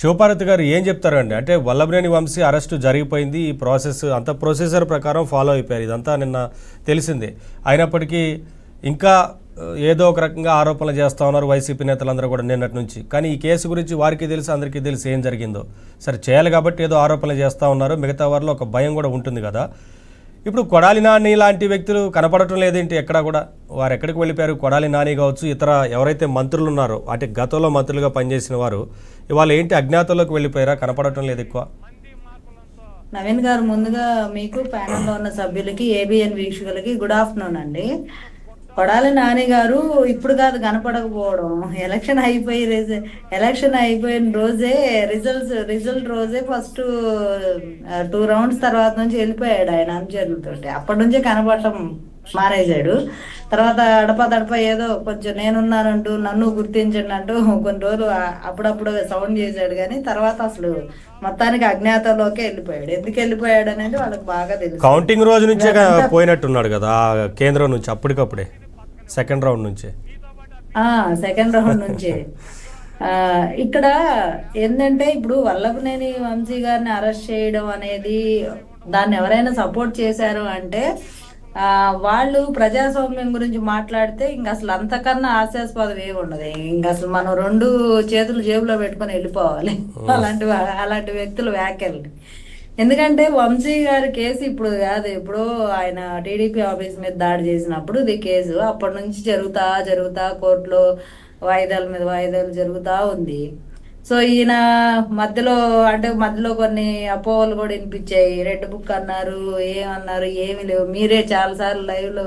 శివపార్వతి గారు ఏం చెప్తారండి? అంటే వల్లభనేని వంశీ అరెస్టు జరిగిపోయింది, ఈ ప్రాసెస్ అంత ప్రొసీజర్ ప్రకారం ఫాలో అయిపోయారు, ఇదంతా నిన్న తెలిసిందే. అయినప్పటికీ ఇంకా ఏదో ఒక రకంగా ఆరోపణలు చేస్తూ ఉన్నారు వైసీపీ నేతలందరూ కూడా నిన్నటి నుంచి. కానీ ఈ కేసు గురించి వారికి తెలుసు, అందరికీ తెలుసు ఏం జరిగిందో. సరే చేయాలి కాబట్టి ఏదో ఆరోపణలు చేస్తూ ఉన్నారు, మిగతా వారిలో ఒక భయం కూడా ఉంటుంది కదా. ఇప్పుడు కొడాలి నాని లాంటి వ్యక్తులు కనపడటం లేదేంటి ఎక్కడ కూడా? వారు ఎక్కడికి వెళ్ళిపోయారు? కొడాలి నాని కావచ్చు, ఇతర ఎవరైతే మంత్రులు ఉన్నారో, అంటే గతంలో మంత్రులుగా పనిచేసిన వారు ఇవాళ ఏంటి అజ్ఞాతంలోకి వెళ్ళిపోయారా? కనపడటం లేదు ఎక్కువ. నవీన్ గారు, ముందుగా మీకు ప్యానెల్లో ఉన్న సభ్యులకి, ఏబిఎన్ వీక్షకులకి గుడ్ ఆఫ్టర్నూన్ అండి. కొడాలి నాని గారు ఇప్పుడు కాదు కనపడకపోవడం, ఎలక్షన్ అయిపోయిన రోజే రిజల్ట్ రోజే ఫస్ట్ 2 రౌండ్స్ తర్వాత నుంచి వెళ్ళిపోయాడు ఆయన అనుచరులతోటి. అప్పటి నుంచే కనపడటం మానేశాడు. తర్వాత అడప ఏదో కొంచెం నేనున్నానంటూ, నన్ను గుర్తించండి అంటూ కొన్ని రోజులు అప్పుడప్పుడు సౌండ్ చేశాడు. కానీ తర్వాత అసలు మొత్తానికి అజ్ఞాతంలోకి వెళ్ళిపోయాడు. ఎందుకు వెళ్ళిపోయాడు అనేది వాళ్ళకి బాగా తెలుసు. కౌంటింగ్ రోజు నుంచే పోయినట్టున్నాడు కదా కేంద్రం నుంచి, అప్పటికప్పుడే సెకండ్ రౌండ్ నుంచే. ఇక్కడ ఏంటంటే, ఇప్పుడు వల్లభనేని వంశీ గారిని అరెస్ట్ చేయడం అనేది, దాన్ని ఎవరైనా సపోర్ట్ చేశారు అంటే వాళ్ళు ప్రజాస్వామ్యం గురించి మాట్లాడితే ఇంక అసలు అంతకన్నా హాస్యాస్పదం ఏమి ఉండదు. ఇంక అసలు మనం 2 చేతులు జేబులో పెట్టుకొని వెళ్ళిపోవాలి అలాంటి వ్యక్తుల వ్యాఖ్యలు. ఎందుకంటే వంశీ గారి కేసు ఇప్పుడు కాదు, ఇప్పుడు ఆయన టీడీపీ ఆఫీస్ మీద దాడి చేసినప్పుడు ఇది కేసు. అప్పటి నుంచి జరుగుతా కోర్టులో వాయిదాల మీద వాయిదాలు జరుగుతూ ఉంది. సో ఈయన మధ్యలో కొన్ని అపోహలు కూడా వినిపించాయి. రెడ్ బుక్ అన్నారు, ఏమన్నారు, ఏమి లేవు. మీరే చాలాసార్లు లైవ్ లో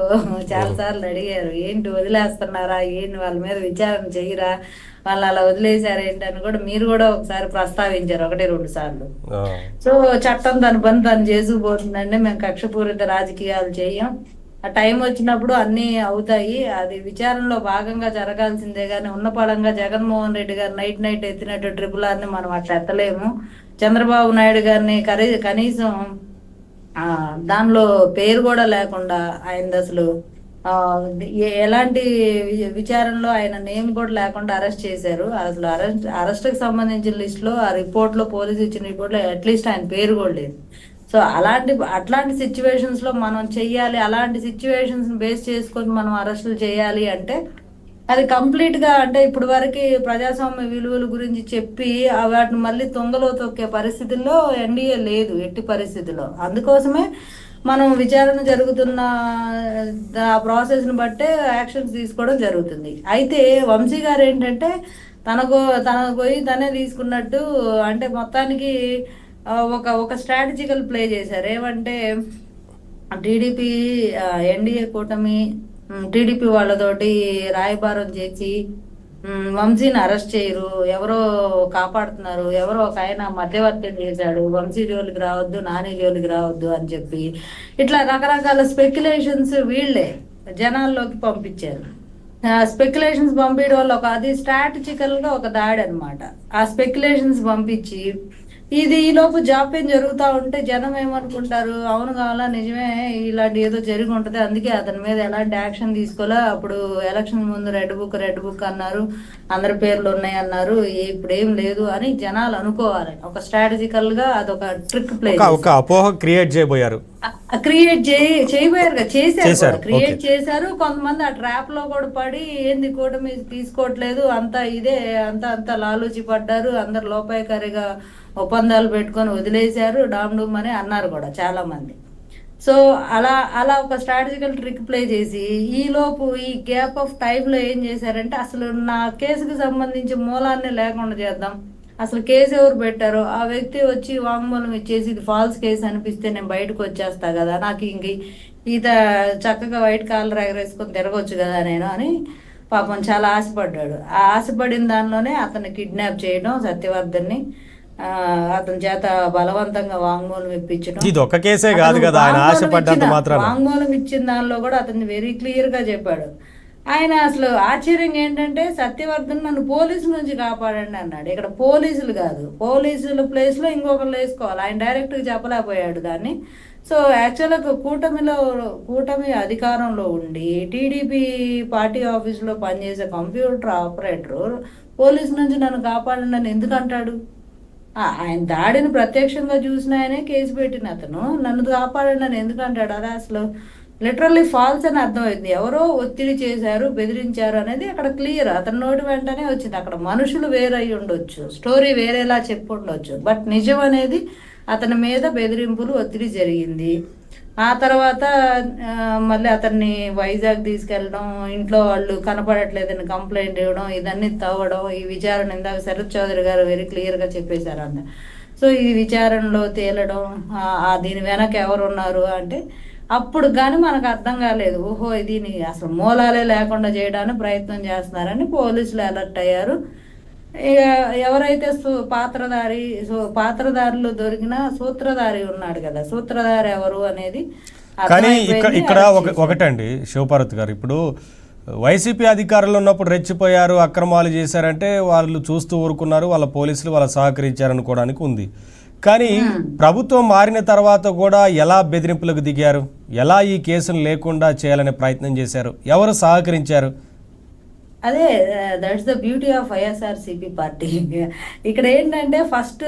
చాలాసార్లు అడిగారు, ఏంటి వదిలేస్తున్నారా, ఏంటి వాళ్ళ మీద విచారణ చెయ్యరా, వాళ్ళు అలా వదిలేశారు ఏంటి అని కూడా మీరు కూడా ఒకసారి ప్రస్తావించారు, 1-2 సార్లు. సో చట్టం తన పని తను చేసుకుపోతుందండి, మేము కక్షపూరిత రాజకీయాలు చెయ్యం, ఆ టైం వచ్చినప్పుడు అన్నీ అవుతాయి, అది విచారణలో భాగంగా జరగాల్సిందే. కానీ ఉన్న పడంగా జగన్మోహన్ రెడ్డి గారు నైట్ ఎత్తినట్టు RRRని మనం అట్లా ఎత్తలేము. చంద్రబాబు నాయుడు గారిని కనీసం దానిలో పేరు కూడా లేకుండా ఆయన అసలు ఎలాంటి విచారణలో ఆయన నేమ్ కూడా లేకుండా అరెస్ట్ చేశారు. అసలు అరెస్ట్కి సంబంధించిన లిస్టులో, ఆ రిపోర్ట్లో, పోలీసు ఇచ్చిన రిపోర్ట్లో అట్లీస్ట్ ఆయన పేరు కూడా లేదు. సో అట్లాంటి సిచ్యువేషన్స్ లో మనం చెయ్యాలి, అలాంటి సిచ్యువేషన్స్ బేస్ చేసుకొని మనం అరెస్టులు చేయాలి అంటే అది కంప్లీట్ గా, అంటే ఇప్పుడు వరకు ప్రజాస్వామ్య విలువల గురించి చెప్పి వాటిని మళ్ళీ తొంగలో తొక్కే పరిస్థితుల్లో ఎన్డీఏ లేదు ఎట్టి పరిస్థితుల్లో. అందుకోసమే మనం విచారణ జరుగుతున్న ప్రాసెస్ ని బట్టే యాక్షన్స్ తీసుకోవడం జరుగుతుంది. అయితే వంశీ గారు ఏంటంటే తనకు పోయి తనే తీసుకున్నట్టు, అంటే మొత్తానికి ఒక స్ట్రాటజికల్ ప్లే చేశారు. ఏమంటే టీడీపీ ఎన్డీఏ కూటమి టీడీపీ వాళ్ళతోటి రాయబారం చేసి వంశీని అరెస్ట్ చేయరు, ఎవరో కాపాడుతున్నారు, ఎవరో ఒక ఆయన మధ్యవర్తం చేశాడు, వంశీ జోలికి రావద్దు, నాని జోలికి రావద్దు అని చెప్పి ఇట్లా రకరకాల స్పెక్యులేషన్స్ వీళ్ళే జనాల్లోకి పంపించారు. స్పెక్యులేషన్స్ పంపించడం వల్ల అది స్ట్రాటజికల్ గా ఒక దాడి అనమాట. ఆ స్పెక్యులేషన్స్ పంపించి ఈలోపు జాప్యం జరుగుతూ ఉంటే జనం ఏమనుకుంటారు, అవును కావాలా, నిజమే, ఇలాంటి ఏదో జరిగి ఉంటుంది, అందుకే అతని మీద ఎలాంటి యాక్షన్ తీసుకోలే, అప్పుడు ఎలక్షన్ ముందు రెడ్ బుక్ అన్నారు, అందరి పేర్లు ఉన్నాయి అన్నారు, ఇప్పుడు ఏం లేదు అని జనాలు అనుకోవాలి. ఒక స్ట్రాటజికల్ గా అదొక ట్రిక్ ప్లే, ఒక అపోహ క్రియేట్ చేయబోయారు. చేశారు. కొంతమంది ఆ ట్రాప్ లో కూడా పడి ఏంది కూటమి తీసుకోవట్లేదు, అంతా లాలూచి పడ్డారు, అందరు లోపాయకారిగా ఒప్పందాలు పెట్టుకొని వదిలేశారు, డామ్ అని అన్నారు కూడా చాలా మంది. సో అలా ఒక స్ట్రాటజికల్ ట్రిక్ ప్లే చేసి ఈలోపు ఈ గ్యాప్ ఆఫ్ టైంలో ఏం చేశారంటే, అసలు నా కేసుకు సంబంధించి మూలాన్ని లేకుండా చేద్దాం, అసలు కేసు ఎవరు పెట్టారో ఆ వ్యక్తి వచ్చి వాంగ్మూలం ఇచ్చేసి ఇది ఫాల్స్ కేసు అనిపిస్తే నేను బయటకు వచ్చేస్తా కదా, నాకు ఈత చక్కగా వైట్ కాలర్ ఎగరేసుకొని తిరగొచ్చు కదా నేను అని పాపం చాలా ఆశపడ్డాడు. ఆ ఆశపడిన దానిలోనే అతన్ని కిడ్నాప్ చేయడం, సత్యవర్ధన్ని అతని చేత బలవంతంగా వాంగ్మూలం ఇప్పించడం. వాంగ్మూలం ఇచ్చిన దానిలో కూడా అతన్ని వెరీ క్లియర్ గా చెప్పాడు. ఆయన అసలు ఆశ్చర్యం ఏంటంటే, సత్యవర్ధన్ నన్ను పోలీసుల నుంచి కాపాడండి అన్నాడు. ఇక్కడ పోలీసులు కాదు, పోలీసుల ప్లేస్ లో ఇంకొకరు వేసుకోవాలి, ఆయన డైరెక్ట్ గా చెప్పలేకపోయాడు దాన్ని. సో యాక్చువల్గా కూటమి అధికారంలో ఉండి టీడీపీ పార్టీ ఆఫీసులో పనిచేసే కంప్యూటర్ ఆపరేటర్ పోలీసు నుంచి నన్ను కాపాడండి అని ఎందుకు అంటాడు? ఆయన దాడిని ప్రత్యక్షంగా చూసిన ఆయనే కేసు పెట్టిన అతను నన్ను కాపాడండి అని ఎందుకు అంటాడు? అదే అసలు లిటరల్లీ ఫాల్స్ అని అర్థమైంది. ఎవరో ఒత్తిడి చేశారు, బెదిరించారు అనేది అక్కడ క్లియర్. అతని నోటి వెంటనే వచ్చింది. అక్కడ మనుషులు వేరై ఉండొచ్చు, స్టోరీ వేరేలా చెప్పు ఉండొచ్చు, బట్ నిజం అనేది అతని మీద బెదిరింపులు, ఒత్తిడి జరిగింది. ఆ తర్వాత మళ్ళీ అతన్ని వైజాగ్ తీసుకెళ్ళడం, ఇంట్లో వాళ్ళు కనపడట్లేదని కంప్లైంట్ ఇవ్వడం, ఇదన్నీ తవ్వడం, ఈ విచారణ ఇందాక శరత్ చౌదరి గారు వెరీ క్లియర్గా చెప్పేశారు అంత. సో ఈ విచారణలో తేలడం, దీని వెనక ఎవరున్నారు అంటే అప్పుడు కానీ మనకు అర్థం కాలేదు. ఓహో దీని అసలు మూలాలే లేకుండా చేయడానికి ప్రయత్నం చేస్తున్నారని పోలీసులు అలర్ట్ అయ్యారు. ఇక ఎవరైతే పాత్రధారులు దొరికిన సూత్రధారి ఉన్నాడు కదా, సూత్రధారి ఎవరు అనేది కానీ ఇక్కడ ఒకటండి శివపార్వతి గారు, ఇప్పుడు వైసీపీ అధికారులు ఉన్నప్పుడు రెచ్చిపోయారు, అక్రమాలు చేశారంటే వాళ్ళు చూస్తూ ఊరుకున్నారు, వాళ్ళ పోలీసులు వాళ్ళ సహకరించారనుకోవడానికి ఉంది. కానీ ప్రభుత్వం మారిన తర్వాత కూడా ఎలా బెదిరింపులకు దిగారు, ఎలా ఈ కేసును లేకుండా చేయాలనే ప్రయత్నం చేశారు, ఎవరు సహకరించారు? అదే that's the beauty of YSRCP party. ఇక్కడ ఏంటంటే ఫస్ట్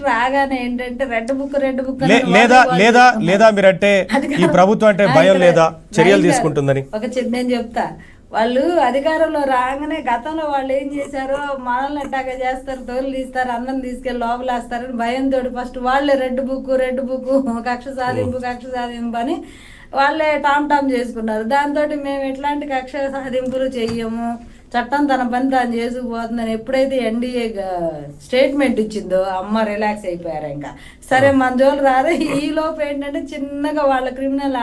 రాగానే ఏంటంటే రెడ్ బుక్ లేదా మీరంటే ఈ ప్రభుత్వం అంటే భయం లేదా చర్యలు తీసుకుంటుందని? నేను చెప్తా. వాళ్ళు అధికారంలో రాగానే గతంలో వాళ్ళు ఏం చేశారో మనల్ని ఎట్టాగా చేస్తారు, తోలు తీస్తారు, అన్నం తీసుకెళ్ళి లోపలేస్తారని భయంతో ఫస్ట్ వాళ్ళే రెడ్ బుక్ కక్ష సాధింపు అని వాళ్ళే టామ్ చేసుకున్నారు. దాంతో మేము ఎట్లాంటి కక్ష సాధింపులు చెయ్యము, చట్టం తన పని తాను చేసుకుపోతుందని ఎప్పుడైతే ఎన్డీఏ స్టేట్మెంట్ ఇచ్చిందో అమ్మ రిలాక్స్ అయిపోయారు. ఇంకా సరే మన జోలు రాదే. ఈ లోపు ఏంటంటే చిన్నగా వాళ్ళ క్రిమినల్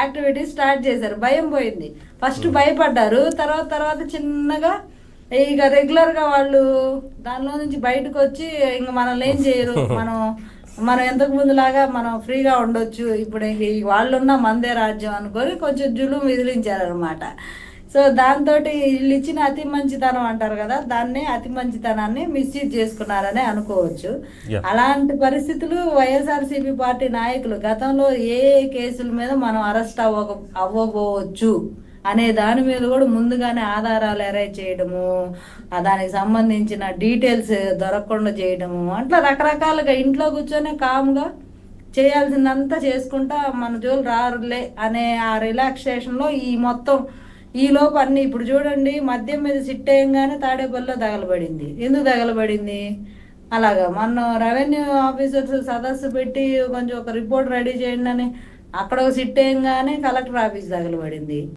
యాక్టివిటీ స్టార్ట్ చేశారు. భయం పోయింది. ఫస్ట్ భయపడ్డారు, తర్వాత చిన్నగా ఇక రెగ్యులర్గా వాళ్ళు దానిలో నుంచి బయటకు వచ్చి ఇంక మనల్ని ఏం చేయరు, మనం ఎంతకు ముందులాగా మనం ఫ్రీగా ఉండొచ్చు, ఇప్పుడు వాళ్ళున్న మందే రాజ్యం అనుకొని కొంచెం జులుం విదిలించారనమాట. సో దాంతో వీళ్ళు ఇచ్చిన అతి మంచితనం అంటారు కదా, దాన్ని అతి మంచితనాన్ని మిస్యూజ్ చేసుకున్నారనే అనుకోవచ్చు. అలాంటి పరిస్థితులు వైఎస్ఆర్సీపీ పార్టీ నాయకులు గతంలో ఏ కేసుల మీద మనం అరెస్ట్ అవ్వబోవచ్చు అనే దాని మీద కూడా ముందుగానే ఆధారాలు అరేంజ్ చేయడము, దానికి సంబంధించిన డీటెయిల్స్ దొరకకుండా చేయడము, అట్లా రకరకాలుగా ఇంట్లో కూర్చొని కామ్గా చేయాల్సిందంతా చేసుకుంటా మన జోలు రారులే అనే ఆ రిలాక్సేషన్లో ఈ లోపు అన్ని ఇప్పుడు చూడండి, మద్యం మీద సిట్ అయ్యంగానే తాడేపల్లిలో తగలబడింది. ఎందుకు తగలబడింది? అలాగా మన రెవెన్యూ ఆఫీసర్స్ సదస్సు పెట్టి కొంచెం ఒక రిపోర్ట్ రెడీ చేయండి అని అక్కడ ఒక సిట్ అయ్యంగానే కలెక్టర్ ఆఫీస్ తగలబడింది.